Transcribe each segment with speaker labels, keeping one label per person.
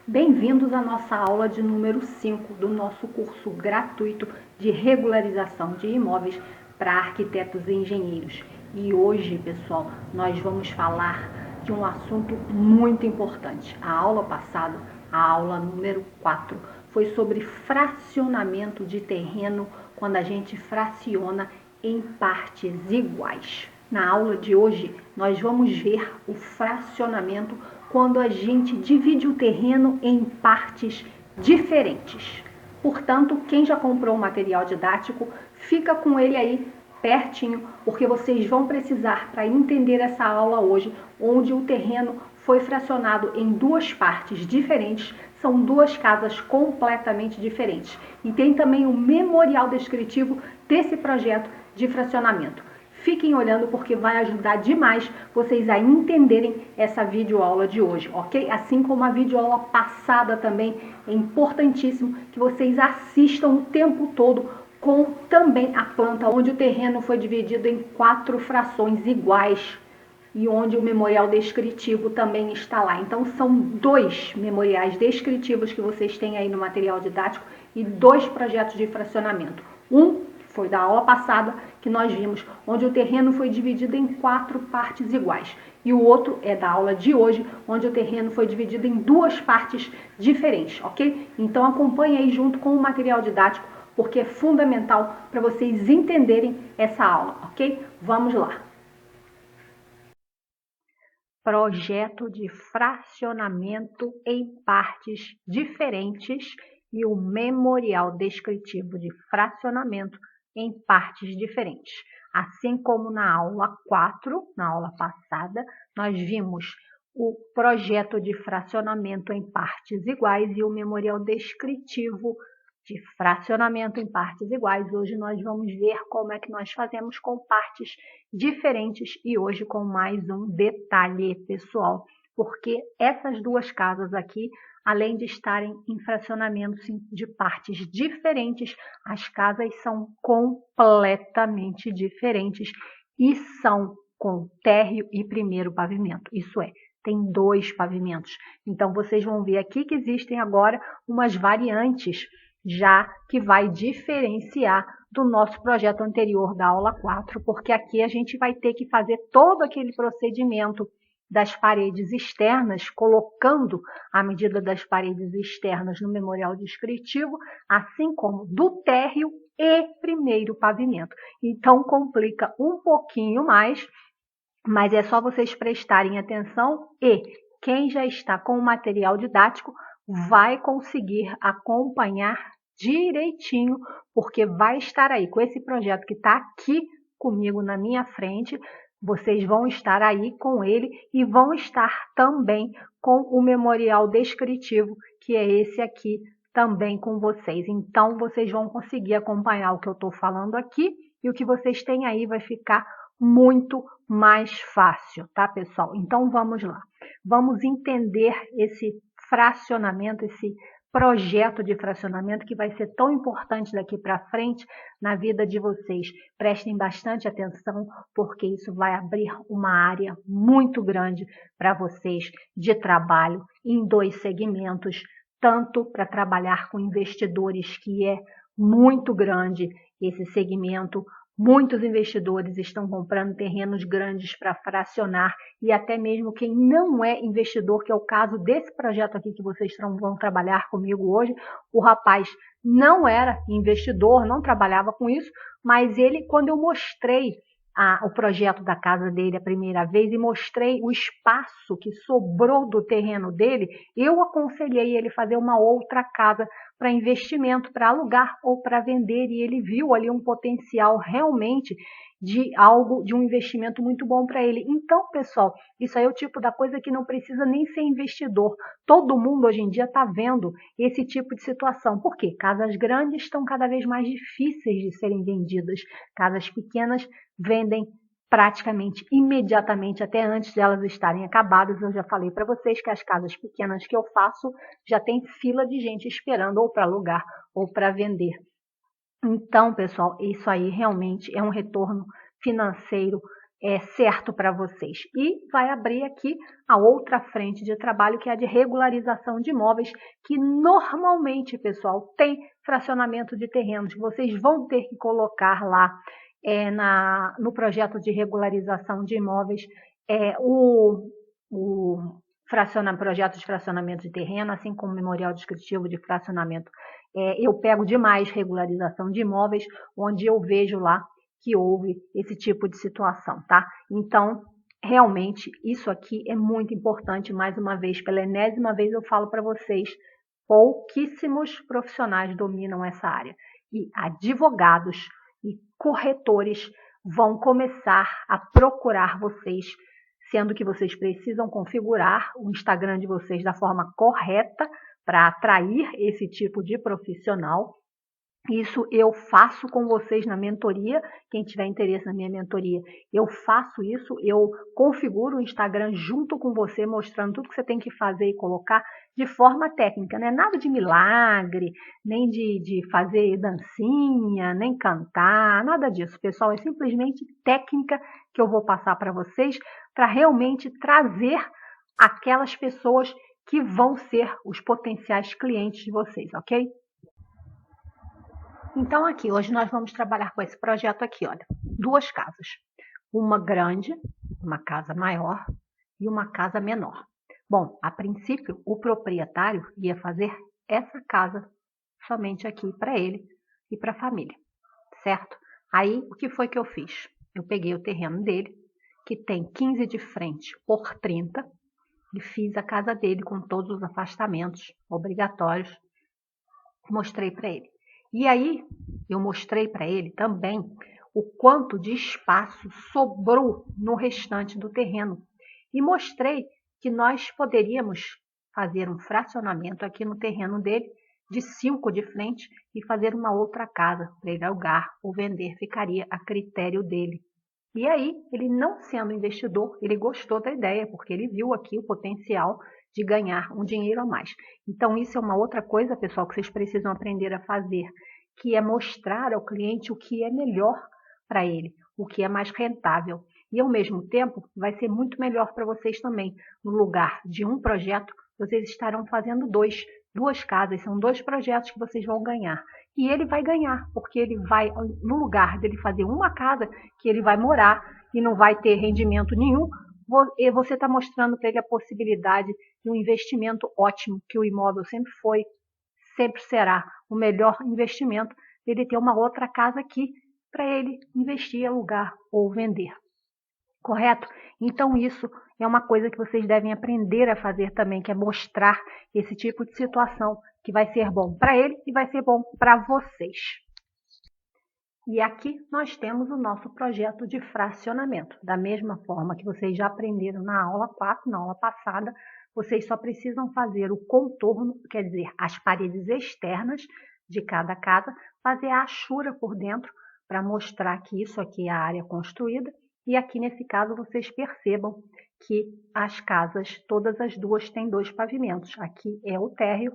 Speaker 1: Bem-vindos à nossa aula de número 5 do nosso curso gratuito de regularização de imóveis para arquitetos e engenheiros. E hoje, pessoal, nós vamos falar de um assunto muito importante. A aula passada, a aula número 4, foi sobre fracionamento de terreno quando a gente fraciona em partes iguais. Na aula de hoje, nós vamos ver o fracionamento quando a gente divide o terreno em partes diferentes. Portanto, quem já comprou o material didático, fica com ele aí pertinho, porque vocês vão precisar para entender essa aula hoje, onde o terreno foi fracionado em duas partes diferentes, são duas casas completamente diferentes. E tem também o memorial descritivo desse projeto de fracionamento. Fiquem olhando porque vai ajudar demais vocês a entenderem essa videoaula de hoje, ok? Assim como a videoaula passada também, é importantíssimo que vocês assistam o tempo todo com também a planta, onde o terreno foi dividido em 4 frações iguais e onde o memorial descritivo também está lá. Então são 2 memoriais descritivos que vocês têm aí no material didático e 2 projetos de fracionamento. Um foi da aula passada que nós vimos, onde o terreno foi dividido em 4 partes iguais. E o outro é da aula de hoje, onde o terreno foi dividido em 2 partes diferentes, ok? Então acompanhe aí junto com o material didático, porque é fundamental para vocês entenderem essa aula, ok? Vamos lá. Projeto de fracionamento em partes diferentes e o memorial descritivo de fracionamento em partes diferentes. Assim como na aula 4, na aula passada, nós vimos o projeto de fracionamento em partes iguais e o memorial descritivo de fracionamento em partes iguais. Hoje nós vamos ver como é que nós fazemos com partes diferentes e hoje com mais um detalhe, pessoal, porque essas duas casas aqui, além de estarem em fracionamentos de partes diferentes, as casas são completamente diferentes e são com térreo e primeiro pavimento. Isso é, tem 2 pavimentos. Então, vocês vão ver aqui que existem agora umas variantes já que vai diferenciar do nosso projeto anterior da aula 4, porque aqui a gente vai ter que fazer todo aquele procedimento das paredes externas, colocando a medida das paredes externas no memorial descritivo, assim como do térreo e primeiro pavimento. Então, complica um pouquinho mais, mas é só vocês prestarem atenção e quem já está com o material didático vai conseguir acompanhar direitinho, porque vai estar aí com esse projeto que está aqui comigo na minha frente, vocês vão estar aí com ele e vão estar também com o memorial descritivo, que é esse aqui também com vocês. Então, vocês vão conseguir acompanhar o que eu estou falando aqui e o que vocês têm aí vai ficar muito mais fácil, tá, pessoal? Então, vamos lá. Vamos entender esse fracionamento, esse projeto de fracionamento que vai ser tão importante daqui para frente na vida de vocês. Prestem bastante atenção, porque isso vai abrir uma área muito grande para vocês de trabalho em 2 segmentos, tanto para trabalhar com investidores, que é muito grande esse segmento. Muitos investidores estão comprando terrenos grandes para fracionar e até mesmo quem não é investidor, que é o caso desse projeto aqui que vocês vão trabalhar comigo hoje, o rapaz não era investidor, não trabalhava com isso, mas ele, quando eu mostrei o projeto da casa dele a primeira vez e mostrei o espaço que sobrou do terreno dele, eu aconselhei ele fazer uma outra casa para investimento, para alugar ou para vender, e ele viu ali um potencial realmente de algo, de um investimento muito bom para ele. Então, pessoal, isso aí é o tipo da coisa que não precisa nem ser investidor. Todo mundo hoje em dia está vendo esse tipo de situação. Por quê? Casas grandes estão cada vez mais difíceis de serem vendidas. Casas pequenas vendem praticamente imediatamente, até antes de elas estarem acabadas. Eu já falei para vocês que as casas pequenas que eu faço já tem fila de gente esperando ou para alugar ou para vender. Então, pessoal, isso aí realmente é um retorno financeiro certo para vocês. E vai abrir aqui a outra frente de trabalho, que é a de regularização de imóveis, que normalmente, pessoal, tem fracionamento de terrenos. Vocês vão ter que colocar lá no projeto de regularização de imóveis projeto de fracionamento de terreno, assim como o memorial descritivo de fracionamento. Eu pego demais regularização de imóveis, onde eu vejo lá que houve esse tipo de situação, tá? Então, realmente, isso aqui é muito importante. Mais uma vez, pela enésima vez eu falo para vocês, pouquíssimos profissionais dominam essa área. E advogados e corretores vão começar a procurar vocês, sendo que vocês precisam configurar o Instagram de vocês da forma correta para atrair esse tipo de profissional. Isso eu faço com vocês na mentoria. Quem tiver interesse na minha mentoria, eu faço isso, eu configuro o Instagram junto com você, mostrando tudo que você tem que fazer e colocar de forma técnica, né? Nada de milagre, nem de fazer dancinha, nem cantar, nada disso, pessoal. É simplesmente técnica que eu vou passar para vocês, para realmente trazer aquelas pessoas que vão ser os potenciais clientes de vocês, ok? Então, aqui, hoje nós vamos trabalhar com esse projeto aqui, olha, 2 casas. Uma grande, uma casa maior e uma casa menor. Bom, a princípio, o proprietário ia fazer essa casa somente aqui para ele e para a família, certo? Aí, o que foi que eu fiz? Eu peguei o terreno dele, que tem 15 de frente por 30, e fiz a casa dele com todos os afastamentos obrigatórios, mostrei para ele. E aí, eu mostrei para ele também o quanto de espaço sobrou no restante do terreno. E mostrei que nós poderíamos fazer um fracionamento aqui no terreno dele, de 5 de frente, e fazer uma outra casa para ele alugar ou vender, ficaria a critério dele. E aí, ele não sendo investidor, ele gostou da ideia, porque ele viu aqui o potencial de ganhar um dinheiro a mais. Então, isso é uma outra coisa, pessoal, que vocês precisam aprender a fazer, que é mostrar ao cliente o que é melhor para ele, o que é mais rentável. E, ao mesmo tempo, vai ser muito melhor para vocês também. No lugar de um projeto, vocês estarão fazendo 2 casas, são 2 projetos que vocês vão ganhar. E ele vai ganhar, porque ele vai, no lugar dele fazer uma casa, que ele vai morar e não vai ter rendimento nenhum, você está mostrando para ele a possibilidade de um investimento ótimo, que o imóvel sempre foi, sempre será o melhor investimento, ele ter uma outra casa aqui para ele investir, alugar ou vender. Correto? Então, isso é uma coisa que vocês devem aprender a fazer também, que é mostrar esse tipo de situação, que vai ser bom para ele e vai ser bom para vocês. E aqui nós temos o nosso projeto de fracionamento. Da mesma forma que vocês já aprenderam na aula 4, na aula passada, vocês só precisam fazer o contorno, quer dizer, as paredes externas de cada casa, fazer a achura por dentro para mostrar que isso aqui é a área construída. E aqui nesse caso vocês percebam que as casas, todas as duas, têm 2 pavimentos. Aqui é o térreo,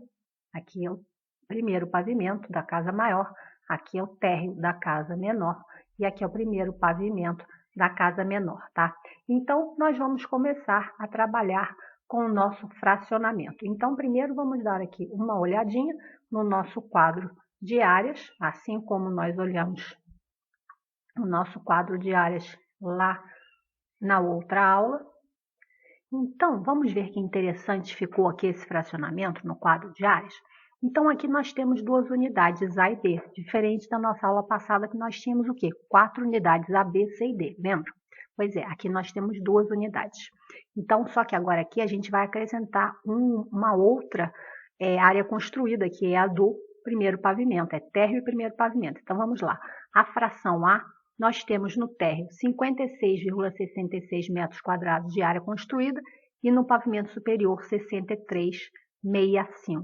Speaker 1: aqui é o primeiro pavimento da casa maior, aqui é o térreo da casa menor e aqui é o primeiro pavimento da casa menor, tá? Então, nós vamos começar a trabalhar com o nosso fracionamento. Então, primeiro vamos dar aqui uma olhadinha no nosso quadro de áreas, assim como nós olhamos o nosso quadro de áreas lá na outra aula. Então, vamos ver que interessante ficou aqui esse fracionamento no quadro de áreas. Então, aqui nós temos 2 unidades A e B, diferente da nossa aula passada que nós tínhamos o quê? 4 unidades A, B, C e D, lembra? Pois é, aqui nós temos 2 unidades. Então, só que agora aqui a gente vai acrescentar uma outra área construída, que é a do primeiro pavimento, é térreo e primeiro pavimento. Então, vamos lá. A fração A, nós temos no térreo 56,66 metros quadrados de área construída e no pavimento superior 63,65.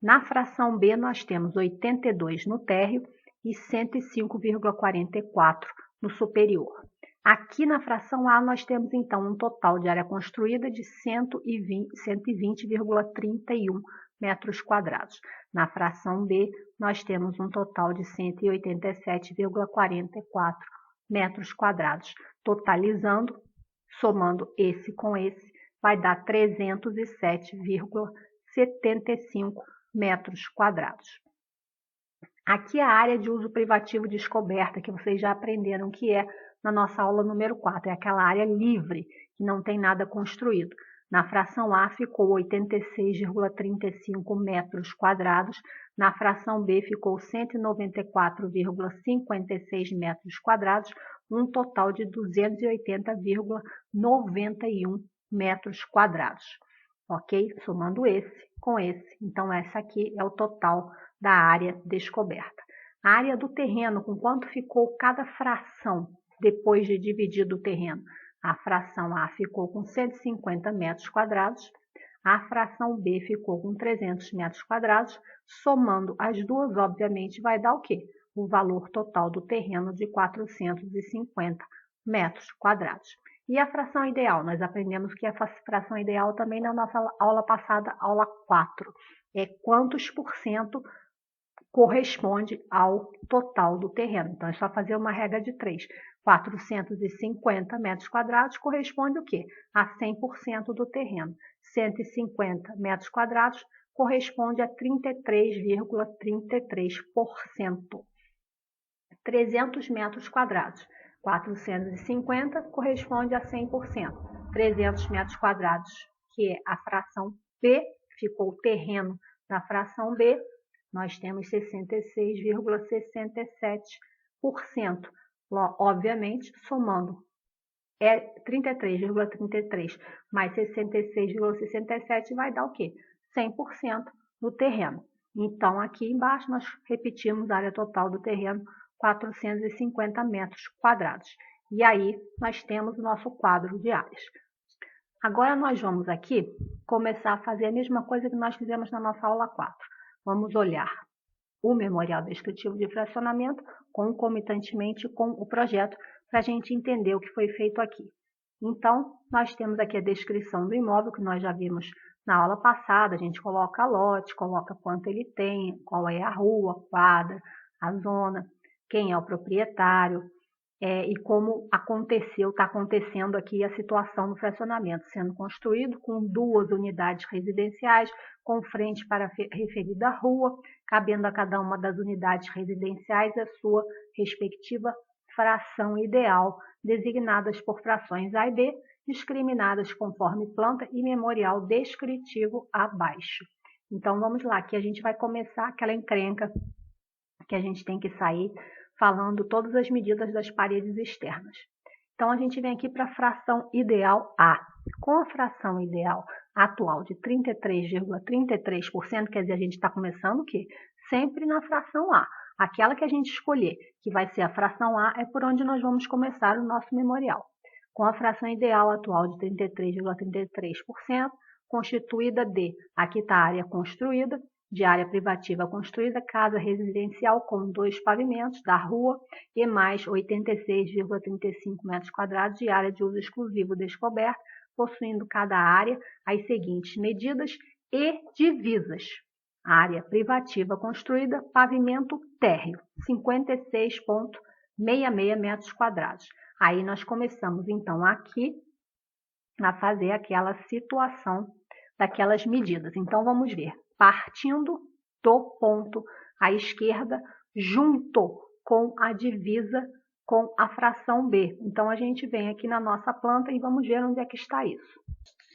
Speaker 1: Na fração B, nós temos 82 no térreo e 105,44 no superior. Aqui na fração A, nós temos então um total de área construída de 120,31 metros quadrados. Na fração B, nós temos um total de 187,44 metros quadrados. totalizando, somando esse com esse, vai dar 307,75 metros quadrados. Aqui a área de uso privativo descoberta, que vocês já aprenderam que é na nossa aula número 4, é aquela área livre, que não tem nada construído. Na fração A ficou 86,35 metros quadrados, na fração B ficou 194,56 metros quadrados, um total de 280,91 metros quadrados. Ok? Somando esse com esse. Então, essa aqui é o total da área descoberta. A área do terreno, com quanto ficou cada fração depois de dividido o terreno? A fração A ficou com 150 metros quadrados, a fração B ficou com 300 metros quadrados, somando as duas, obviamente, vai dar o quê? O valor total do terreno de 450 metros quadrados. E a fração ideal? Nós aprendemos que a fração ideal também na nossa aula passada, aula 4, é quantos por cento corresponde ao total do terreno. Então, é só fazer uma regra de 3. 450 metros quadrados corresponde o quê? A 100% do terreno. 150 metros quadrados corresponde a 33,33%. 300 metros quadrados. 450 corresponde a 100%. 300 metros quadrados, que é a fração B, ficou o terreno da fração B, nós temos 66,67%. Obviamente, somando 33,33 mais 66,67 vai dar o quê? 100% do terreno. Então, aqui embaixo, nós repetimos a área total do terreno, 450 metros quadrados. E aí, nós temos o nosso quadro de áreas. Agora, nós vamos aqui começar a fazer a mesma coisa que nós fizemos na nossa aula 4. Vamos olhar o memorial descritivo de fracionamento concomitantemente com o projeto para a gente entender o que foi feito aqui. Então, nós temos aqui a descrição do imóvel que nós já vimos na aula passada. A gente coloca lote, coloca quanto ele tem, qual é a rua, a quadra, a zona, quem é o proprietário e como está acontecendo aqui a situação do fracionamento, sendo construído com 2 unidades residenciais, com frente para a referida rua, cabendo a cada uma das unidades residenciais a sua respectiva fração ideal, designadas por frações A e B, discriminadas conforme planta e memorial descritivo abaixo. Então, vamos lá, que a gente vai começar aquela encrenca que a gente tem que sair falando todas as medidas das paredes externas. Então, a gente vem aqui para a fração ideal A. Com a fração ideal atual de 33,33%, quer dizer, a gente está começando o quê? Sempre na fração A. Aquela que a gente escolher, que vai ser a fração A, é por onde nós vamos começar o nosso memorial. Com a fração ideal atual de 33,33%, constituída de, aqui está a área construída, de área privativa construída, casa residencial com 2 pavimentos da rua e mais 86,35 metros quadrados de área de uso exclusivo descoberta, possuindo cada área as seguintes medidas e divisas. Área privativa construída, pavimento térreo, 56,66 metros quadrados. Aí nós começamos, então, aqui a fazer aquela situação daquelas medidas. Então, vamos ver. Partindo do ponto à esquerda, junto com a divisa com a fração B. Então, a gente vem aqui na nossa planta e vamos ver onde é que está isso.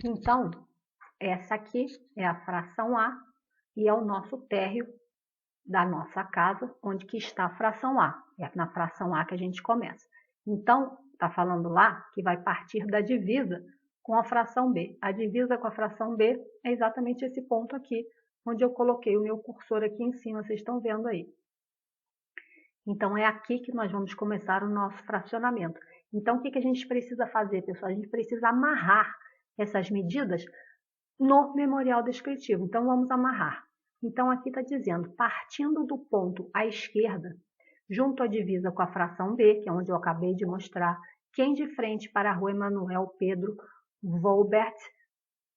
Speaker 1: Então, essa aqui é a fração A e é o nosso térreo da nossa casa, onde que está a fração A. É na fração A que a gente começa. Então, está falando lá que vai partir da divisa com a fração B. A divisa com a fração B é exatamente esse ponto aqui, onde eu coloquei o meu cursor aqui em cima, vocês estão vendo aí. Então, é aqui que nós vamos começar o nosso fracionamento. Então, o que a gente precisa fazer, pessoal? A gente precisa amarrar essas medidas no memorial descritivo. Então, vamos amarrar. Então, aqui está dizendo, partindo do ponto à esquerda, junto à divisa com a fração B, que é onde eu acabei de mostrar, quem de frente para a rua Emanuel Pedro Volbert,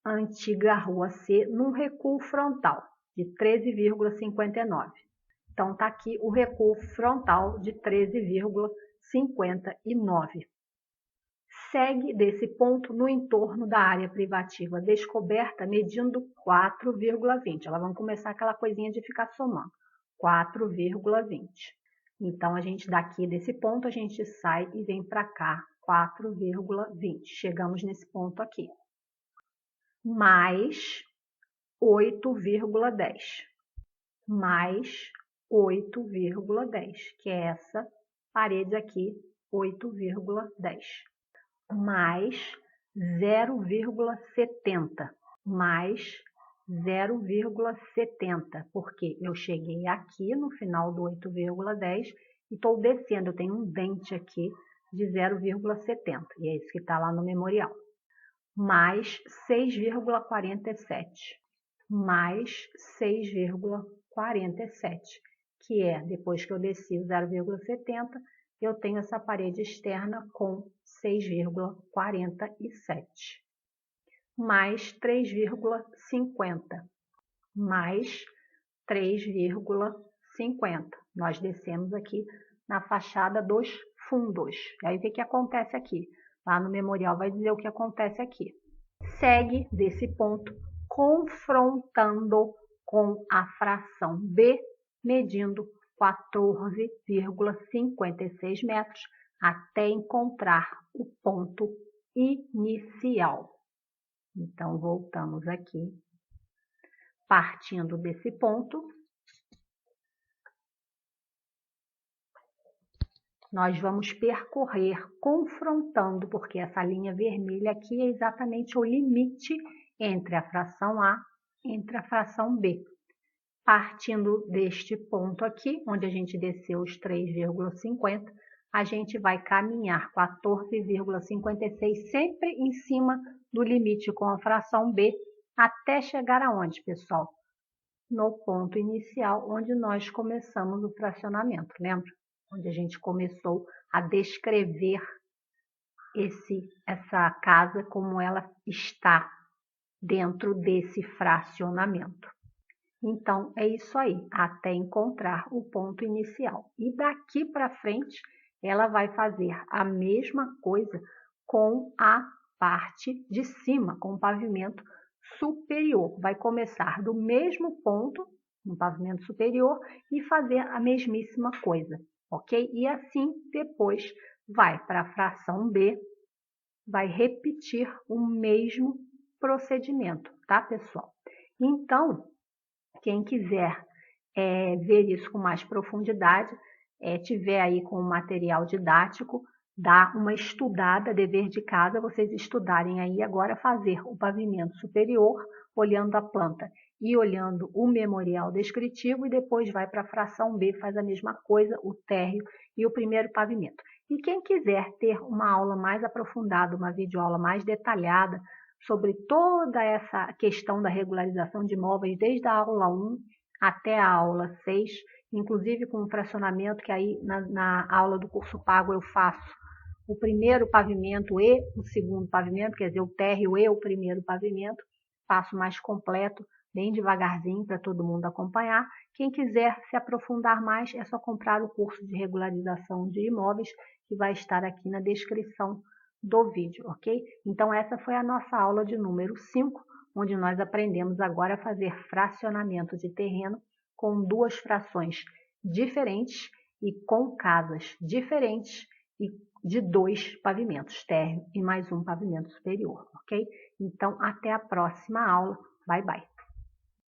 Speaker 1: antiga rua C, num recuo frontal de 13,59. Então, está aqui o recuo frontal de 13,59. segue desse ponto no entorno da área privativa descoberta, medindo 4,20. Elas vão começar aquela coisinha de ficar somando. 4,20. Então, a gente daqui desse ponto, a gente sai e vem para cá, 4,20. Chegamos nesse ponto aqui. Mais 8,10. Mais 8,10, que é essa parede aqui, 8,10. Mais 0,70. Mais 0,70, porque eu cheguei aqui no final do 8,10 e estou descendo, eu tenho um dente aqui de 0,70, e é isso que está lá no memorial. Mais 6,47, mais 6,47, que é, depois que eu desci o 0,70, eu tenho essa parede externa com 6,47. Mais 3,50, mais 3,50. Nós descemos aqui na fachada dos fundos. Aí o que acontece aqui? Lá no memorial vai dizer o que acontece aqui. Segue desse ponto, confrontando com a fração B, medindo 14,56 metros, até encontrar o ponto inicial. Então, voltamos aqui, partindo desse ponto, nós vamos percorrer confrontando, porque essa linha vermelha aqui é exatamente o limite entre a fração A e entre a fração B. Partindo deste ponto aqui, onde a gente desceu os 3,50, a gente vai caminhar 14,56 sempre em cima do limite com a fração B, até chegar aonde, pessoal? No ponto inicial, onde nós começamos o fracionamento, lembra? Onde a gente começou a descrever essa casa como ela está dentro desse fracionamento. Então, é isso aí, até encontrar o ponto inicial. E daqui para frente, ela vai fazer a mesma coisa com a parte de cima, com o pavimento superior. Vai começar do mesmo ponto, no pavimento superior, e fazer a mesmíssima coisa, ok? E assim, depois, vai para a fração B, vai repetir o mesmo procedimento, tá, pessoal? Então, quem quiser ver isso com mais profundidade, tiver aí com o material didático, dá uma estudada, dever de casa, vocês estudarem aí agora, fazer o pavimento superior, olhando a planta e olhando o memorial descritivo, e depois vai para a fração B, faz a mesma coisa, o térreo e o primeiro pavimento. E quem quiser ter uma aula mais aprofundada, uma videoaula mais detalhada, sobre toda essa questão da regularização de imóveis, desde a aula 1 até a aula 6, inclusive com o fracionamento, que aí na aula do curso pago eu faço o primeiro pavimento e o segundo pavimento, quer dizer, o térreo e o primeiro pavimento, faço mais completo, bem devagarzinho para todo mundo acompanhar. Quem quiser se aprofundar mais, é só comprar o curso de regularização de imóveis, que vai estar aqui na descrição do vídeo, ok? Então, essa foi a nossa aula de número 5, onde nós aprendemos agora a fazer fracionamento de terreno com duas frações diferentes e com casas diferentes e de 2 pavimentos, térreo e mais um pavimento superior, ok? Então, até a próxima aula. Bye, bye.